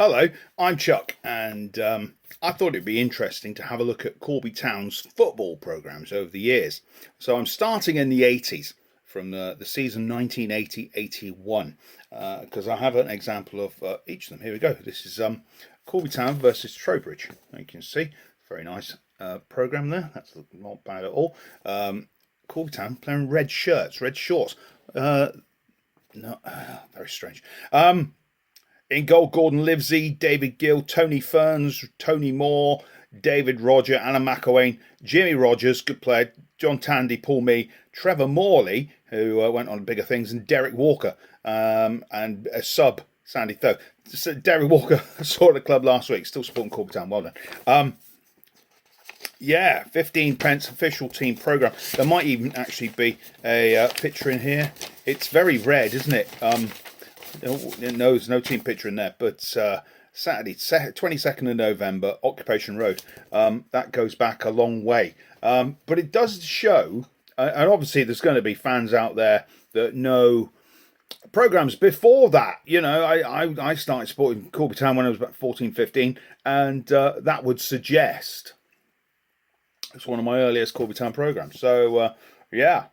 Hello, I'm Chuck, and I thought it'd be interesting to have a look at Corby Town's football programmes over the years. So I'm starting in the 80s, from the season 1980-81, because I have an example of each of them. Here we go. This is Corby Town versus Trowbridge. You can see, very nice programme there. That's not bad at all. Corby Town playing red shirts, red shorts. No, very strange. In goal, Gordon Livesey, David Gill, Tony Ferns, Tony Moore, David Roger, Alan McElwain, Jimmy Rogers, good player, John Tandy, Paul Mee, Trevor Morley, who went on to bigger things, and Derek Walker, and a sub, Sandy Tho. So Derek Walker saw the club last week, still supporting Corby Town, well done. Yeah, 15 pence official team programme. There might even actually be a picture in here. It's very red, isn't it? No, there's no team picture in there, but Saturday, 22nd of November, Occupation Road. That goes back a long way. But it does show, and obviously there's going to be fans out there that know programs before that. You know, I started supporting Corby Town when I was about 14, 15, and that would suggest it's one of my earliest Corby Town programs. So, yeah,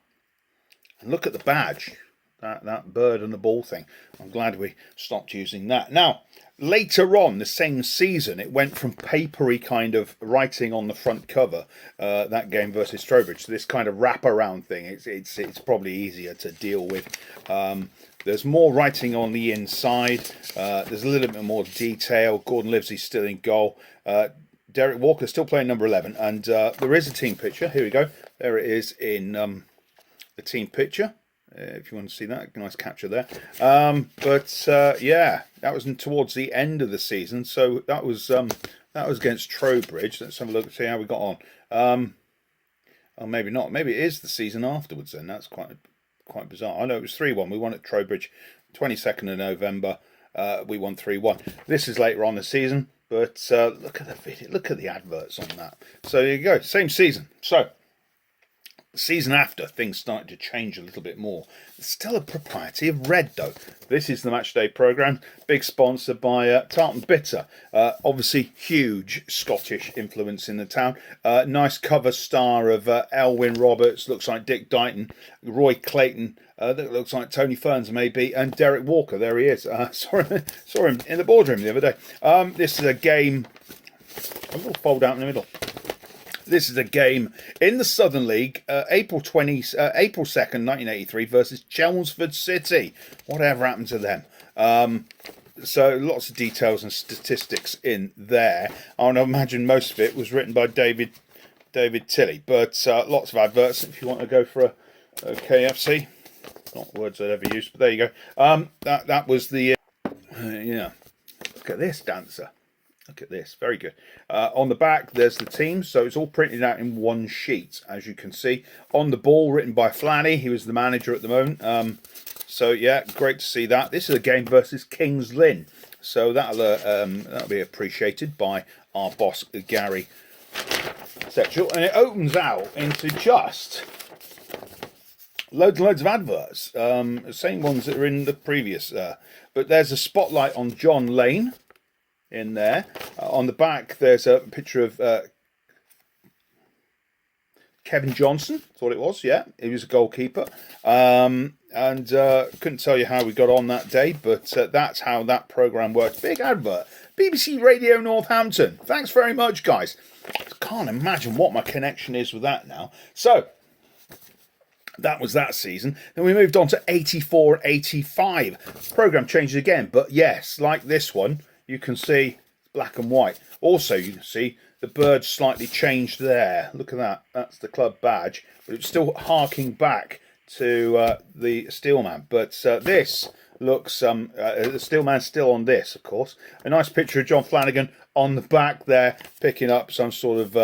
and look at the badge. That bird and the ball thing. I'm glad we stopped using that. Now, later on, the same season, it went from papery kind of writing on the front cover, that game versus Trowbridge, to this kind of wraparound thing. It's probably easier to deal with. There's more writing on the inside. There's a little bit more detail. Gordon Livesey's still in goal. Derek Walker still playing number 11. And there is a team picture. Here we go. There it is in the team picture. If you want to see that, nice capture there. Yeah, that was towards the end of the season, so that was against Trowbridge. Let's have a look and see how we got on. Or maybe not. Maybe it is the season afterwards. Then that's quite bizarre. I know it was 3-1. We won at Trowbridge, 22nd of November. We won 3-1. This is later on the season, but look at the video. Look at the adverts on that. So there you go. Same season. So. The season after, things started to change a little bit more. There's still a propriety of red, though. This is the Matchday programme, big sponsor by Tartan Bitter. Obviously, huge Scottish influence in the town. Nice cover star of Elwyn Roberts, looks like Dick Dighton, Roy Clayton, that looks like Tony Ferns maybe, and Derek Walker, there he is. Saw him in the boardroom the other day. This is a game, a little fold out in the middle. This is a game in the Southern League, April 2nd, 1983 versus Chelmsford City. Whatever happened to them? So lots of details and statistics in there. I would imagine most of it was written by David Tilley, but lots of adverts if you want to go for a KFC. Not words I'd ever use, but there you go. That was the yeah. Look at this dancer. Look at this, very good. On the back, there's the team, so it's all printed out in one sheet, as you can see. On the ball, written by Flanny, he was the manager at the moment. So yeah, great to see that. This is a game versus Kings Lynn, so that'll be appreciated by our boss Gary Setchell, and it opens out into just loads and loads of adverts, same ones that are in the previous. But there's a spotlight on John Lane. In there, on the back, there's a picture of Kevin Johnson. Thought it was, yeah, he was a goalkeeper, and couldn't tell you how we got on that day, but that's how that programme worked. Big advert, BBC Radio Northampton. Thanks very much, guys. I can't imagine what my connection is with that now. So that was that season. Then we moved on to 84-85. Programme changes again, but yes, like this one. You can see black and white. Also, you can see the bird slightly changed there. Look at that. That's the club badge. But it's still harking back to the Steelman. But this looks... the Steelman's still on this, of course. A nice picture of John Flanagan on the back there, picking up some sort of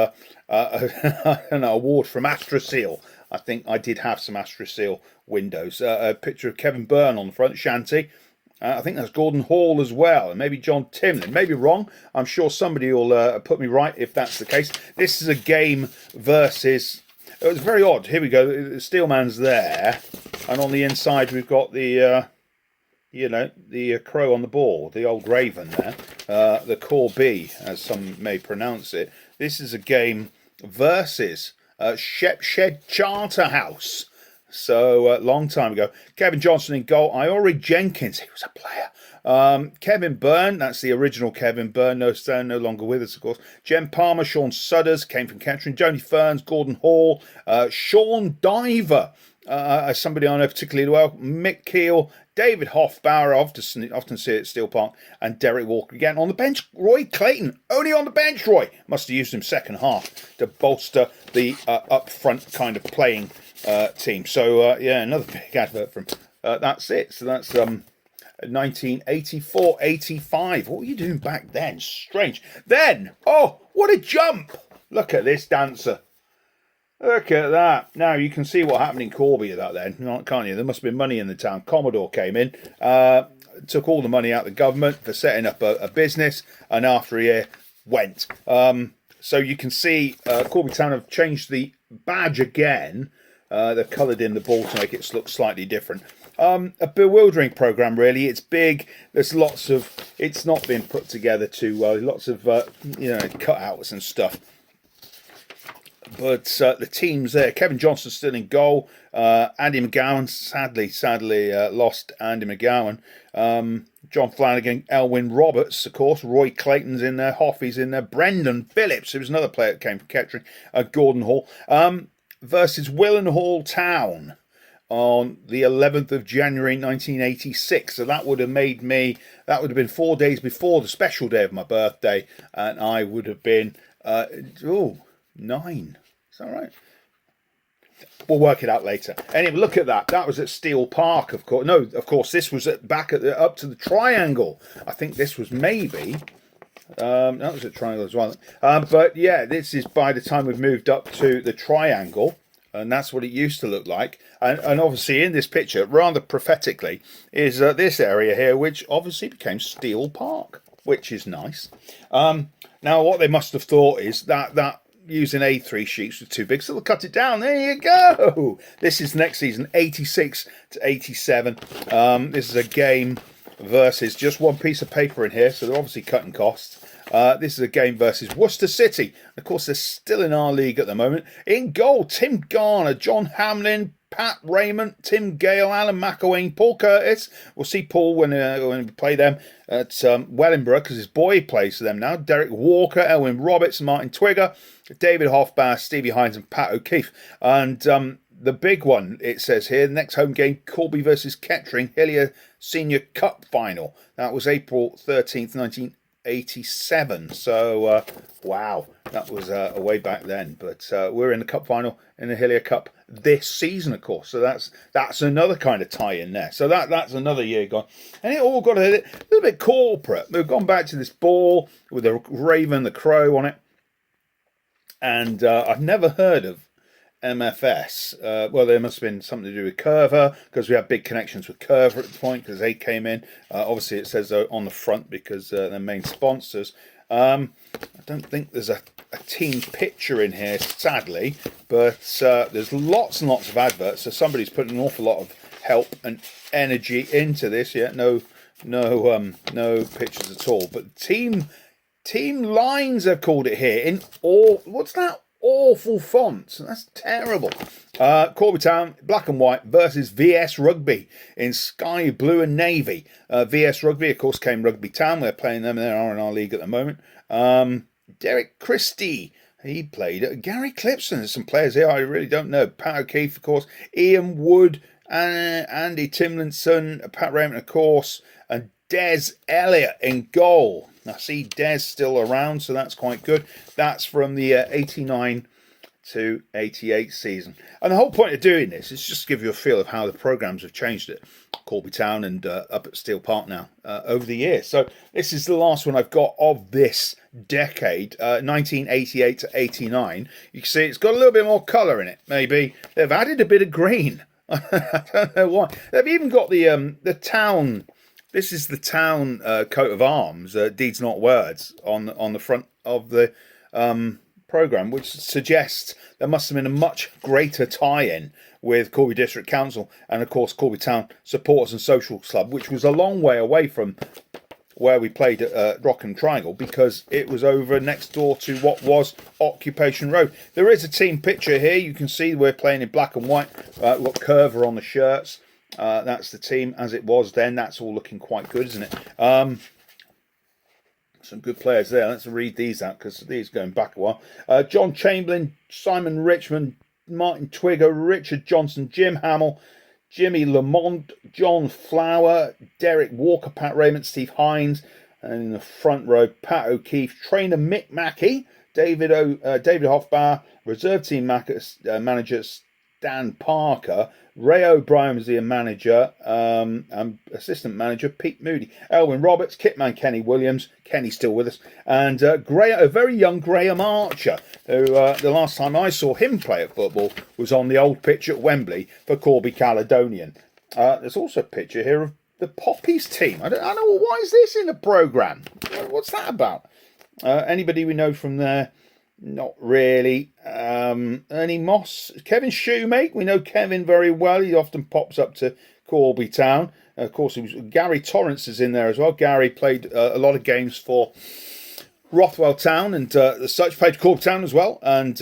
an award from Astroseal. I think I did have some Astroseal windows. A picture of Kevin Byrne on the front, Shanty. I think that's Gordon Hall as well, and maybe John Timlin. Maybe wrong. I'm sure somebody will put me right if that's the case. This is a game versus... It was very odd. Here we go. The Steelman's there, and on the inside we've got the you know, the crow on the ball, the old raven there, the Corby, as some may pronounce it. This is a game versus Shepshed Charterhouse. So, long time ago. Kevin Johnson in goal. Iori Jenkins, he was a player. Kevin Byrne, that's the original Kevin Byrne, no longer with us, of course. Jem Palmer, Sean Sudders, came from Kettering. Joni Ferns, Gordon Hall, Sean Diver, somebody I know particularly well. Mick Keel, David Hoffbauer, often see it at Steel Park, and Derek Walker again. On the bench, Roy Clayton, only on the bench, Roy. Must have used him second half to bolster the up front kind of playing team. So, yeah, another big advert from, that's it. So that's 1984-85. What were you doing back then? Strange. Then, oh, what a jump. Look at this dancer. Look at that. Now you can see what happened in Corby at that then, can't you? There must have been money in the town. Commodore came in, took all the money out of the government for setting up a business, and after a year went. So you can see Corby Town have changed the badge again. They've coloured in the ball to make it look slightly different. A bewildering programme, really. It's big. There's lots of... It's not been put together too well. Lots of, cutouts and stuff. But the team's there. Kevin Johnson still in goal. Andy McGowan, sadly lost Andy McGowan. John Flanagan, Elwyn Roberts, of course. Roy Clayton's in there. Hoffy's in there. Brendan Phillips, who was another player that came from Kettering. Gordon Hall. Versus Willenhall Town on the 11th of January 1986. So that would have been 4 days before the special day of my birthday, and I would have been 9. Is that right? We'll work it out later. Anyway, look at that. That was at Steel Park, of course. No, of course, this was up to the Triangle. I think this was maybe... that was a Triangle as well. But yeah, this is by the time we've moved up to the Triangle, and that's what it used to look like. And obviously in this picture, rather prophetically, is this area here, which obviously became Steel Park, which is nice. Now, what they must have thought is that using A3 sheets was too big, so they'll cut it down. There you go. This is next season, 86 to 87. This is a game versus just one piece of paper in here, so they're obviously cutting costs. This is a game versus Worcester City. Of course, they're still in our league at the moment. In goal, Tim Garner, John Hamlin, Pat Raymond, Tim Gale, Alan McElwain, Paul Curtis. We'll see Paul when we play them at Wellingborough, because his boy plays for them now. Derek Walker, Elwyn Roberts, Martin Twigger, David Hoffbauer, Stevie Hines, and Pat O'Keefe. And the big one, it says here, the next home game, Corby versus Kettering, Hillier Senior Cup Final. That was April 13th, 1987. So, wow, that was way back then. But we're in the Cup Final in the Hillier Cup this season, of course. So that's another kind of tie-in there. So that's another year gone. And it all got a little bit corporate. We've gone back to this ball with the raven, the crow on it. And I've never heard of MFS. Well, there must have been something to do with Curver, because we had big connections with Curver at the point, because they came in. Obviously, it says on the front because they're main sponsors. I don't think there's a team picture in here, sadly, but there's lots and lots of adverts, so somebody's put an awful lot of help and energy into this. Yeah, no pictures at all. But team lines, they've called it here in all. What's that? Awful fonts. That's terrible. Corby Town, black and white, versus VS Rugby in sky blue and navy. VS Rugby, of course, came Rugby Town. We're playing them. They are in our league at the moment. Derek Christie, he played. Gary Clipson, there's some players here I really don't know. Pat O'Keefe, of course. Ian Wood, Andy Timlinson, Pat Raymond, of course, and Des Elliott in goal. I see Des still around, so that's quite good. That's from the 89 to 88 season. And the whole point of doing this is just to give you a feel of how the programmes have changed at Corby Town and up at Steel Park now over the years. So this is the last one I've got of this decade, 1988 to 89. You can see it's got a little bit more colour in it, maybe. They've added a bit of green. I don't know why. They've even got the town... This is the town coat of arms, deeds not words, on the front of the programme, which suggests there must have been a much greater tie-in with Corby District Council and, of course, Corby Town Supporters and Social Club, which was a long way away from where we played at Rockingham Triangle, because it was over next door to what was Occupation Road. There is a team picture here. You can see we're playing in black and white. We've got Curver on the shirts. That's the team as it was then. That's all looking quite good, isn't it? Some good players there. Let's read these out because these are going back a while. John Chamberlain, Simon Richmond, Martin Twigger, Richard Johnson, Jim Hamill, Jimmy Lamont, John Flower, Derek Walker, Pat Raymond, Steve Hines, and in the front row, Pat O'Keefe, trainer Mick Mackey, David Hofbauer, reserve team manager Stan Parker, Ray O'Brien was the manager, and assistant manager Pete Moody, Elwyn Roberts, kitman Kenny Williams, Kenny's still with us, and a very young Graham Archer, who the last time I saw him play at football was on the old pitch at Wembley for Corby Caledonian. There's also a picture here of the Poppies team. I don't know, why is this in the programme? What's that about? Anybody we know from there? Not really. Ernie Moss, Kevin Shoemake. We know Kevin very well. He often pops up to Corby Town. Of course, Gary Torrance is in there as well. Gary played a lot of games for Rothwell Town and such. Played Corby Town as well. And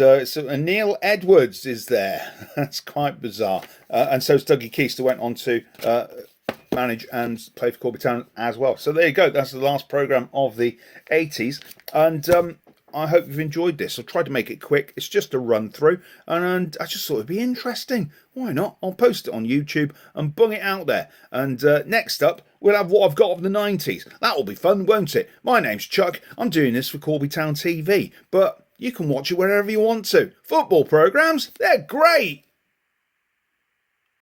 Neil Edwards is there. That's quite bizarre. And so is Dougie Keister, went on to manage and play for Corby Town as well. So there you go. That's the last programme of the 80s. And I hope you've enjoyed this. I'll try to make it quick. It's just a run through, and I just thought it'd be interesting. Why not? I'll post it on YouTube and bung it out there. And next up, we'll have what I've got of the 90s. That'll be fun, won't it? My name's Chuck. I'm doing this for Corby Town TV, but you can watch it wherever you want to. Football programmes, they're great.